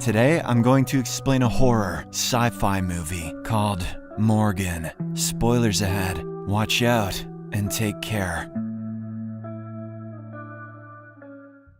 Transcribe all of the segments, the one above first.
Today, I'm going to explain a horror, sci-fi movie called Morgan. Spoilers ahead. Watch out and take care.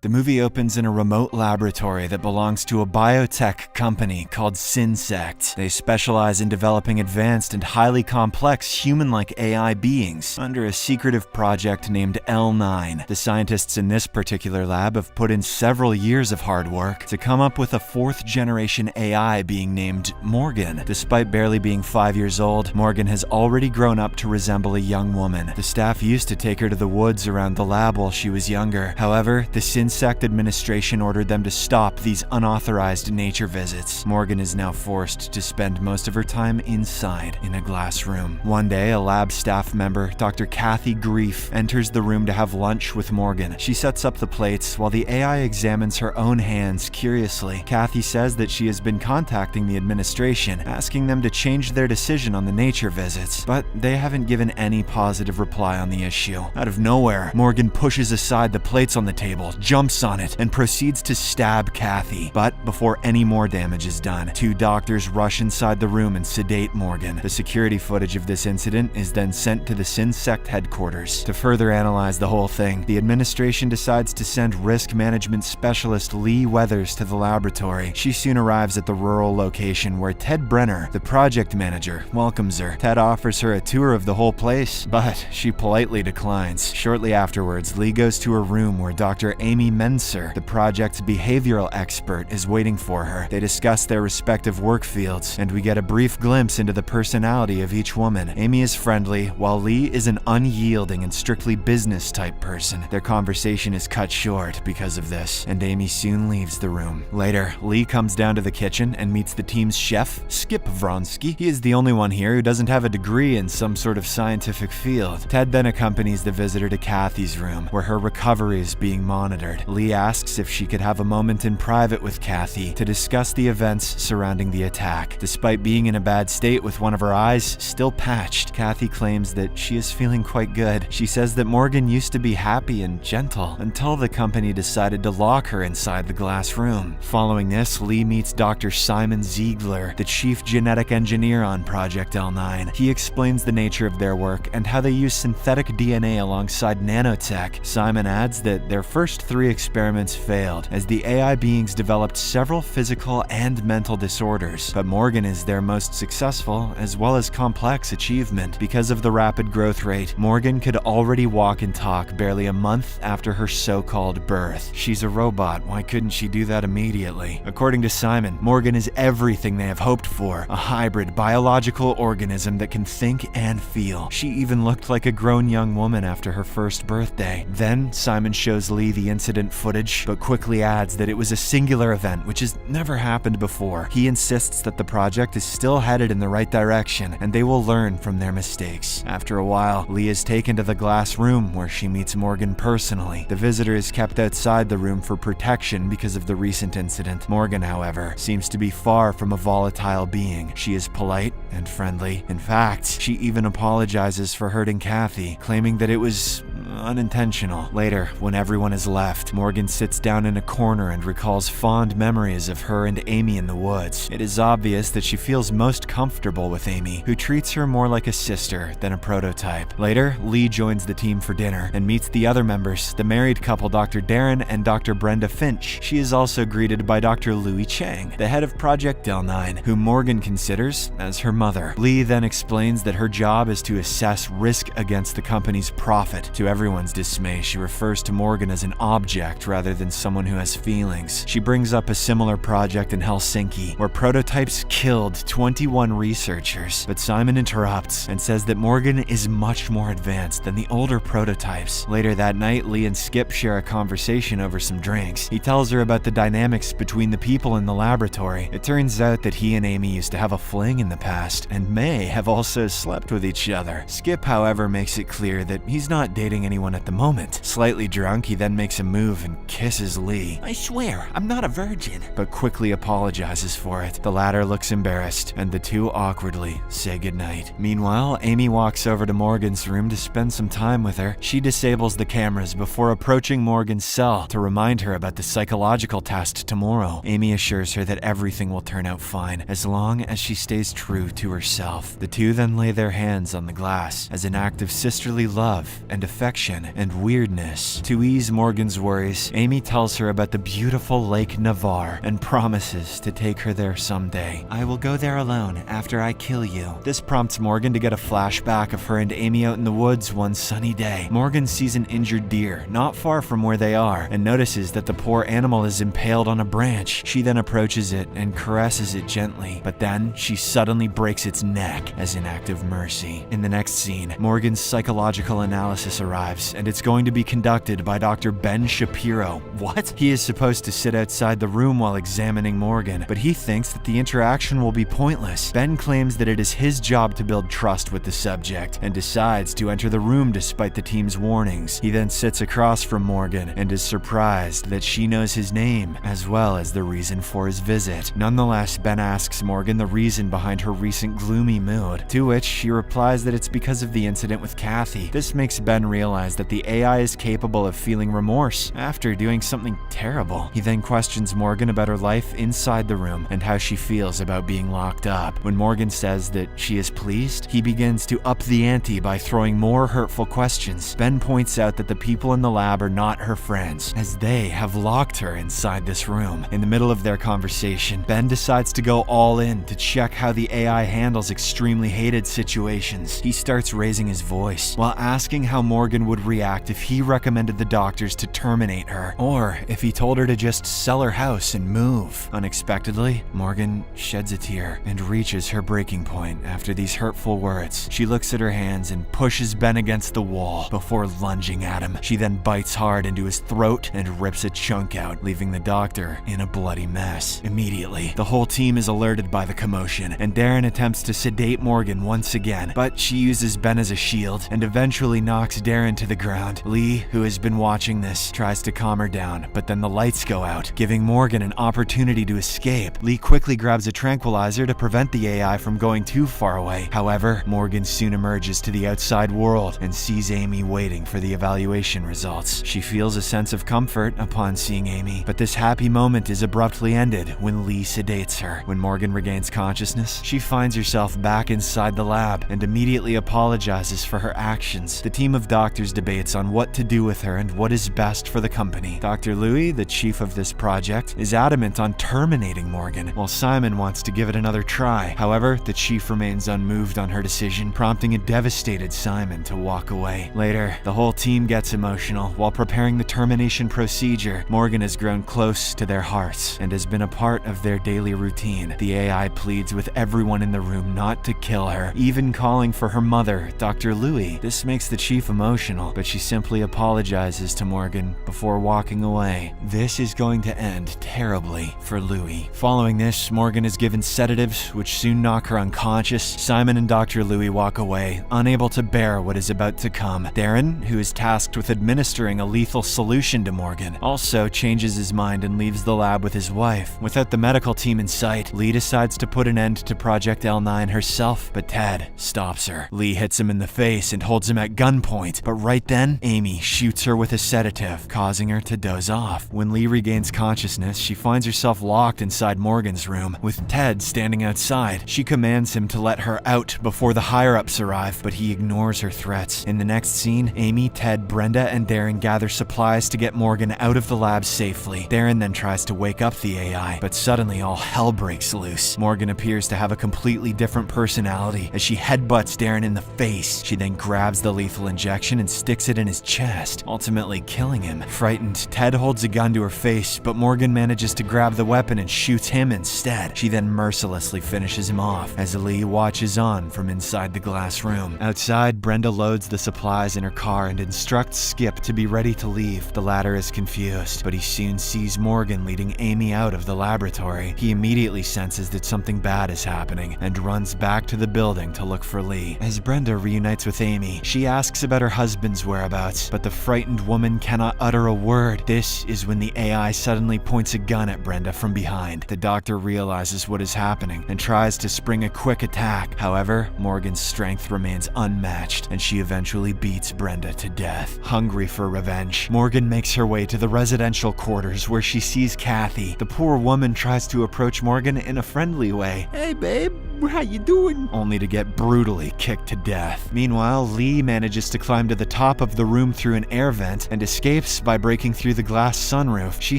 The movie opens in a remote laboratory that belongs to a biotech company called SynSect. They specialize in developing advanced and highly complex human-like AI beings under a secretive project named L9. The scientists in this particular lab have put in several years of hard work to come up with a fourth-generation AI being named Morgan. Despite barely being 5 years old, Morgan has already grown up to resemble a young woman. The staff used to take her to the woods around the lab while she was younger. However, the SynSect administration ordered them to stop these unauthorized nature visits. Morgan is now forced to spend most of her time inside in a glass room. One day, a lab staff member, Dr. Kathy Grief, enters the room to have lunch with Morgan. She sets up the plates while the AI examines her own hands curiously. Kathy says that she has been contacting the administration, asking them to change their decision on the nature visits, but they haven't given any positive reply on the issue. Out of nowhere, Morgan pushes aside the plates on the table, jumps on it, and proceeds to stab Kathy. But before any more damage is done, two doctors rush inside the room and sedate Morgan. The security footage of this incident is then sent to the SynSect headquarters. To further analyze the whole thing, the administration decides to send risk management specialist Lee Weathers to the laboratory. She soon arrives at the rural location where Ted Brenner, the project manager, welcomes her. Ted offers her a tour of the whole place, but she politely declines. Shortly afterwards, Lee goes to her room where Dr. Amy Menser, the project's behavioral expert, is waiting for her. They discuss their respective work fields, and we get a brief glimpse into the personality of each woman. Amy is friendly, while Lee is an unyielding and strictly business-type person. Their conversation is cut short because of this, and Amy soon leaves the room. Later, Lee comes down to the kitchen and meets the team's chef, Skip Vronsky. He is the only one here who doesn't have a degree in some sort of scientific field. Ted then accompanies the visitor to Kathy's room, where her recovery is being monitored. Lee asks if she could have a moment in private with Kathy to discuss the events surrounding the attack. Despite being in a bad state with one of her eyes still patched, Kathy claims that she is feeling quite good. She says that Morgan used to be happy and gentle until the company decided to lock her inside the glass room. Following this, Lee meets Dr. Simon Ziegler, the chief genetic engineer on Project L9. He explains the nature of their work and how they use synthetic DNA alongside nanotech. Simon adds that their first 3 experiments failed, as the AI beings developed several physical and mental disorders, but Morgan is their most successful as well as complex achievement. Because of the rapid growth rate, Morgan could already walk and talk barely a month after her so-called birth. She's a robot, why couldn't she do that immediately? According to Simon, Morgan is everything they have hoped for, a hybrid biological organism that can think and feel. She even looked like a grown young woman after her first birthday. Then, Simon shows Lee the incident footage, but quickly adds that it was a singular event which has never happened before. He insists that the project is still headed in the right direction, and they will learn from their mistakes. After a while, Lee is taken to the glass room where she meets Morgan personally. The visitor is kept outside the room for protection because of the recent incident. Morgan, however, seems to be far from a volatile being. She is polite and friendly. In fact, she even apologizes for hurting Kathy, claiming that it was unintentional. Later, when everyone is left, Morgan sits down in a corner and recalls fond memories of her and Amy in the woods. It is obvious that she feels most comfortable with Amy, who treats her more like a sister than a prototype. Later, Lee joins the team for dinner and meets the other members, the married couple Dr. Darren and Dr. Brenda Finch. She is also greeted by Dr. Louis Chang, the head of Project L9, whom Morgan considers as her mother. Lee then explains that her job is to assess risk against the company's profit. To everyone's dismay, she refers to Morgan as an object rather than someone who has feelings. She brings up a similar project in Helsinki, where prototypes killed 21 researchers, but Simon interrupts and says that Morgan is much more advanced than the older prototypes. Later that night, Lee and Skip share a conversation over some drinks. He tells her about the dynamics between the people in the laboratory. It turns out that he and Amy used to have a fling in the past, and may have also slept with each other. Skip, however, makes it clear that he's not dating anyone at the moment. Slightly drunk, he then makes a move and kisses Lee. I swear, I'm not a virgin. But quickly apologizes for it. The latter looks embarrassed, and the two awkwardly say goodnight. Meanwhile, Amy walks over to Morgan's room to spend some time with her. She disables the cameras before approaching Morgan's cell to remind her about the psychological test tomorrow. Amy assures her that everything will turn out fine as long as she stays true to herself. The two then lay their hands on the glass as an act of sisterly love and affection and weirdness. To ease Morgan's worries, Amy tells her about the beautiful Lake Navarre and promises to take her there someday. I will go there alone after I kill you. This prompts Morgan to get a flashback of her and Amy out in the woods one sunny day. Morgan sees an injured deer not far from where they are and notices that the poor animal is impaled on a branch. She then approaches it and caresses it gently, but then she suddenly breaks its neck as an act of mercy. In the next scene, Morgan's psychological analysis arrives, and it's going to be conducted by Dr. Ben Shapiro. What? He is supposed to sit outside the room while examining Morgan, but he thinks that the interaction will be pointless. Ben claims that it is his job to build trust with the subject and decides to enter the room despite the team's warnings. He then sits across from Morgan and is surprised that she knows his name as well as the reason for his visit. Nonetheless, Ben asks Morgan the reason behind her recent gloomy mood, to which she replies that it's because of the incident with Kathy. This makes Ben realize that the AI is capable of feeling remorse after doing something terrible. He then questions Morgan about her life inside the room and how she feels about being locked up. When Morgan says that she is pleased, he begins to up the ante by throwing more hurtful questions. Ben points out that the people in the lab are not her friends, as they have locked her inside this room. In the middle of their conversation, Ben decides to go all in to check how the AI handles extremely hated situations. He starts raising his voice while asking how Morgan would react if he recommended the doctors to terminate her, or if he told her to just sell her house and move. Unexpectedly, Morgan sheds a tear and reaches her breaking point after these hurtful words. She looks at her hands and pushes Ben against the wall before lunging at him. She then bites hard into his throat and rips a chunk out, leaving the doctor in a bloody mess. Immediately, the whole team is alerted by the commotion, and Darren attempts to sedate Morgan once again, but she uses Ben as a shield and eventually knocks Darren to the ground. Lee, who has been watching this, tries to calm her down, but then the lights go out, giving Morgan an opportunity to escape. Lee quickly grabs a tranquilizer to prevent the AI from going too far away. However, Morgan soon emerges to the outside world and sees Amy waiting for the evaluation results. She feels a sense of comfort upon seeing Amy, but this happy moment is abruptly ended when Lee sedates her. When Morgan regains consciousness, she finds herself back inside the lab and immediately apologizes for her actions. The team of doctors debates on what to do with her and what is best for the company. Dr. Louis, the chief of this project, is adamant on terminating Morgan, while Simon wants to give it another try. However, the chief remains unmoved on her decision, prompting a devastated Simon to walk away. Later, the whole team gets emotional. While preparing the termination procedure, Morgan has grown close to their hearts and has been a part of their daily routine. The AI pleads with everyone in the room not to kill her, even calling for her mother, Dr. Louis. This makes the chief emotional, but she simply apologizes to Morgan before walking away. This is going to end terribly for Louis. Following this, Morgan is given sedatives, which soon knock her unconscious. Simon and Dr. Louis walk away, unable to bear what is about to come. Darren, who is tasked with administering a lethal solution to Morgan, also changes his mind and leaves the lab with his wife. Without the medical team in sight, Lee decides to put an end to Project L9 herself, but Ted stops her. Lee hits him in the face and holds him at gunpoint, but right then, Amy shoots her with a sedative, causing her to doze off. When Lee regains consciousness, she finds herself locked inside Morgan's room, with Ted standing outside. She commands him to let her out before the higher-ups arrive, but he ignores her threats. In the next scene, Amy, Ted, Brenda, and Darren gather supplies to get Morgan out of the lab safely. Darren then tries to wake up the AI, but suddenly all hell breaks loose. Morgan appears to have a completely different personality as she headbutts Darren in the face. She then grabs the lethal injection and sticks it in his chest, ultimately killing him. Frightened, Ted holds a gun to her face, but Morgan manages to grab the weapon and shoots him instead. She then mercilessly finishes him off as Lee watches on from inside the glass room. Outside, Brenda loads the supplies in her car and instructs Skip to be ready to leave. The latter is confused, but he soon sees Morgan leading Amy out of the laboratory. He immediately senses that something bad is happening and runs back to the building to look for Lee. As Brenda reunites with Amy, she asks about her husband husband's whereabouts, but the frightened woman cannot utter a word. This is when the AI suddenly points a gun at Brenda from behind. The doctor realizes what is happening and tries to spring a quick attack. However, Morgan's strength remains unmatched, and she eventually beats Brenda to death. Hungry for revenge, Morgan makes her way to the residential quarters where she sees Kathy. The poor woman tries to approach Morgan in a friendly way. Hey, babe, how you doing? Only to get brutally kicked to death. Meanwhile, Lee manages to climb to the top of the room through an air vent and escapes by breaking through the glass sunroof. She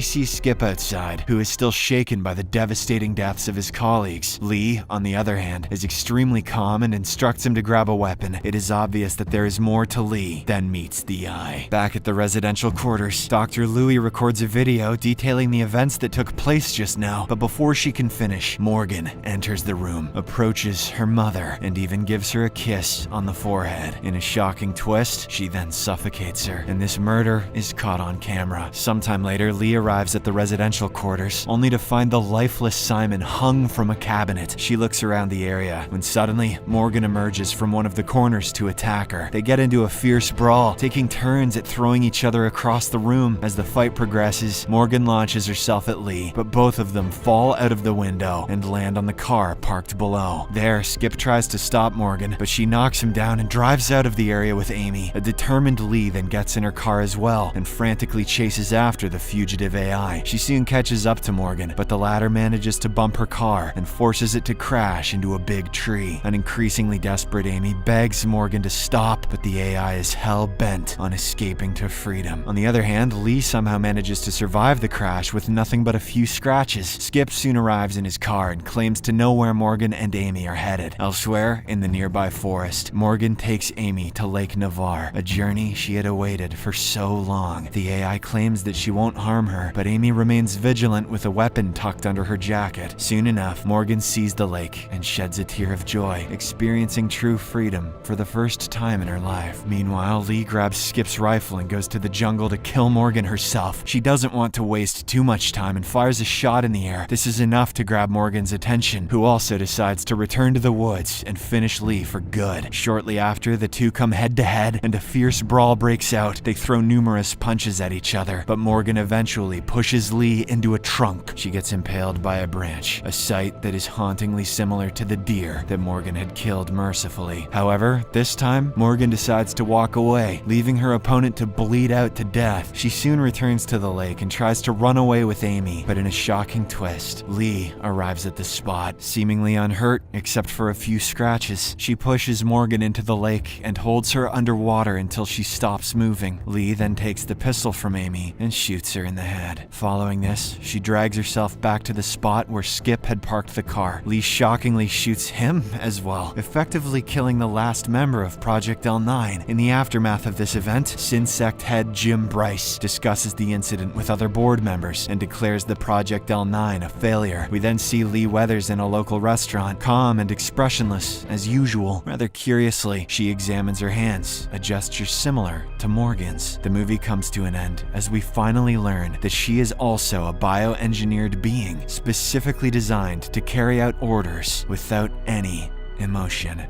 sees Skip outside, who is still shaken by the devastating deaths of his colleagues. Lee, on the other hand, is extremely calm and instructs him to grab a weapon. It is obvious that there is more to Lee than meets the eye. Back at the residential quarters, Dr. Louis records a video detailing the events that took place just now, but before she can finish, Morgan enters the room, approaches her mother, and even gives her a kiss on the forehead. In a shocking twist, she then suffocates her, and this murder is caught on camera. Sometime later, Lee arrives at the residential quarters, only to find the lifeless Simon hung from a cabinet. She looks around the area, when suddenly, Morgan emerges from one of the corners to attack her. They get into a fierce brawl, taking turns at throwing each other across the room. As the fight progresses, Morgan launches herself at Lee, but both of them fall out of the window and land on the car parked below. There, Skip tries to stop Morgan, but she knocks him down and drives out of the area with Amy. A determined Lee then gets in her car as well and frantically chases after the fugitive AI. She soon catches up to Morgan, but the latter manages to bump her car and forces it to crash into a big tree. An increasingly desperate Amy begs Morgan to stop, but the AI is hell-bent on escaping to freedom. On the other hand, Lee somehow manages to survive the crash with nothing but a few scratches. Skip soon arrives in his car and claims to know where Morgan and Amy are headed. Elsewhere, in the nearby forest, Morgan takes Amy to Lake Navarre, a journey she had awaited for so long. The AI claims that she won't harm her, but Amy remains vigilant with a weapon tucked under her jacket. Soon enough, Morgan sees the lake and sheds a tear of joy, experiencing true freedom for the first time in her life. Meanwhile, Lee grabs Skip's rifle and goes to the jungle to kill Morgan herself. She doesn't want to waste too much time and fires a shot in the air. This is enough to grab Morgan's attention, who also decides to return to the woods and finish Lee for good. Shortly after, the two come head to head and a fierce brawl breaks out. They throw numerous punches at each other, but Morgan eventually pushes Lee into a trunk. She gets impaled by a branch, a sight that is hauntingly similar to the deer that Morgan had killed mercifully. However, this time, Morgan decides to walk away, leaving her opponent to bleed out to death. She soon returns to the lake and tries to run away with Amy, but in a shocking twist, Lee arrives at the spot, seemingly unhurt except for a few scratches. She pushes Morgan into the lake and holds her underwater until she stops moving. Lee then takes the pistol from Amy and shoots her in the head. Following this, she drags herself back to the spot where Skip had parked the car. Lee shockingly shoots him as well, effectively killing the last member of Project L9. In the aftermath of this event, SynSect head Jim Bryce discusses the incident with other board members and declares the Project L9 a failure. We then see Lee Weathers in a local restaurant, calm and expressionless as usual. Rather curiously, she examines her hands, a gesture similar to Morgan's. The movie comes to an end as we finally learn that she is also a bioengineered being, specifically designed to carry out orders without any emotion.